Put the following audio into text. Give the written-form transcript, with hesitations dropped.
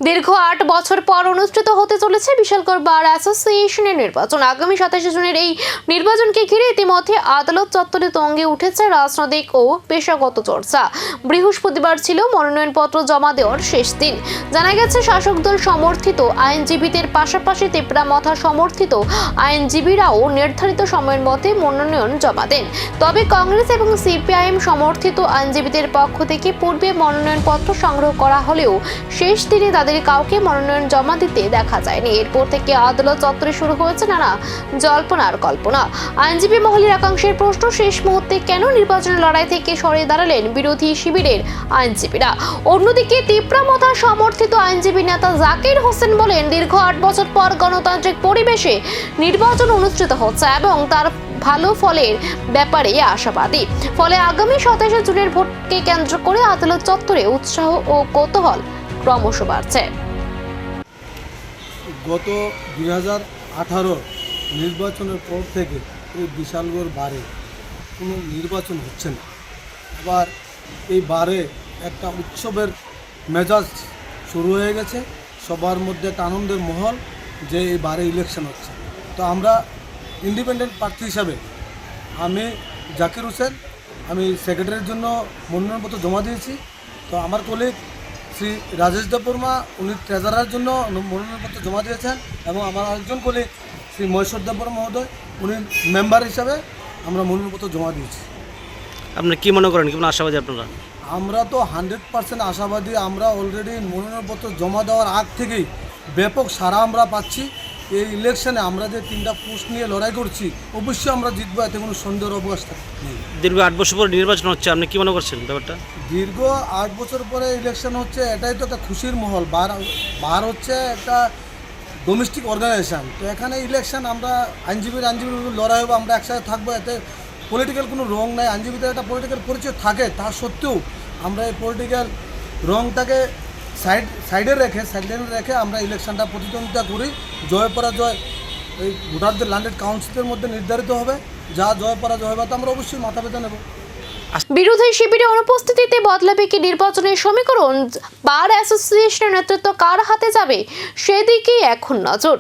দীর্ঘ ৮ বছর পর অনুষ্ঠিত হতে চলেছে বিশালগড় বার অ্যাসোসিয়েশনের নির্বাচন। আগামী ২৭ জুনের এই নির্বাচনকে ঘিরে ইতিমধ্যে আদালত চত্বরে তুঙ্গে উঠেছে রাজনৈতিক ও পেশাগত চর্চা। বৃহস্পতিবার ছিল মনোনয়নপত্র জমা দেওয়ার শেষ দিন। জানা গেছে, শাসক দল সমর্থিত আইনজীবীদের পাশাপাশি তেপরামথা সমর্থিত আইনজীবীরাও নির্ধারিত সময়ের মধ্যে মনোনয়ন জমা দেন। তবে কংগ্রেস এবং সিপিআইএম সমর্থিত আইনজীবীদের পক্ষ থেকে পূর্বে মনোনয়নপত্র সংগ্রহ করা হলেও শেষ দিনে তাদের কাউকে মনোনয়ন জমা দিতে দেখা যায়নি। এরপর থেকে আদালত চত্বরে শুরু হয়েছে নানা জল্পনার কল্পনা। আইনজীবী মহলের একাংশের প্রশ্ন, শেষ মুহূর্তে কেন নির্বাচনের লড়াই থেকে সরে দাঁড়ালেন বিরোধী শিবিরের আইনজীবীরা? অন্যদিকে তেপরামথা সমর্থিত আইনজীবী নেতা জাকির হোসেন বলেন, দীর্ঘ ৮ বছর পর গণতান্ত্রিক পরিবেশে নির্বাচন অনুষ্ঠিত হচ্ছে এবং তার ভালো ফলের ব্যাপারে আশাবাদী। ফলে আগামী ২৭ জুনের ভোটকে কেন্দ্র করে আদালত চত্বরে উৎসাহ ও কৌতূহল ক্রমশ বাড়ছে। গত ২০১৮ নির্বাচনের পর থেকে এই বিশালগড় বারে কোনো নির্বাচন হচ্ছে না। আবার এই বারে একটা উৎসবের মেজাজ শুরু হয়ে গেছে, সবার মধ্যে একটা আনন্দের মহল যে এই বারে ইলেকশন হচ্ছে। তো আমরা ইন্ডিপেন্ডেন্ট প্রার্থী হিসাবে আমি জাকির হোসেন, আমি সেক্রেটারির জন্য মনোনয়নপত্র জমা দিয়েছি। তো আমার কলিগ শ্রী রাজেশ দেববর্মা, উনি ট্রেজারার জন্য মনোনয়নপত্র জমা দিয়েছেন, এবং আমার আরেকজন কলিগ শ্রী মহেশ্বর দেববর্মা মহোদয়, উনি মেম্বার হিসাবে আমরা মনোনয়নপত্র জমা দিয়েছি। আপনি কি মনে করেন, কেমন আশাবাদী আপনারা? আমরা তো 100% আশাবাদী। আমরা অলরেডি মনোনয়নপত্র জমা দেওয়ার আগ থেকেই ব্যাপক সাড়া আমরা পাচ্ছি। এই ইলেকশনে আমরা যে 3টা পোস্ট নিয়ে লড়াই করছি, অবশ্যই আমরা জিতবো, এতে কোনো সন্দেহের অবকাশ নেই। দীর্ঘ ৮ বছর পর নির্বাচন হচ্ছে, আপনি কি মনে করছেন ব্যাপারটা? দীর্ঘ 8 বছর পরে ইলেকশন হচ্ছে, এটাই তো একটা খুশির মহল। বার হচ্ছে একটা ডোমেস্টিক অর্গানাইজেশন। তো এখানে ইলেকশন আমরা আইনজীবীর লড়াই হবে, আমরা একসাথে থাকবো, এতে পলিটিক্যাল কোনো রং নাই। আইনজীবীদের একটা পলিটিক্যাল পরিচয় থাকে, তা সত্ত্বেও আমরা এই পলিটিক্যাল রংটাকে সাইডে রেখে আমরা ইলেকশনটা প্রতিদ্বন্দ্বিতা করি। জয় পরাজয় এই ভোটারদের ল্যান্ডেড কাউন্সিলের মধ্যে নির্ধারিত হবে। যা জয় পরাজয় হবে তা আমরা অবশ্যই মাথা পেতে নেব। বিরোধী শিবিরের অনুপস্থিতিতে বদলাবে কি নির্বাচনের সমীকরণ? বার অ্যাসোসিয়েশনের নেতৃত্ব কার হাতে যাবে, সেদিকেই এখন নজর।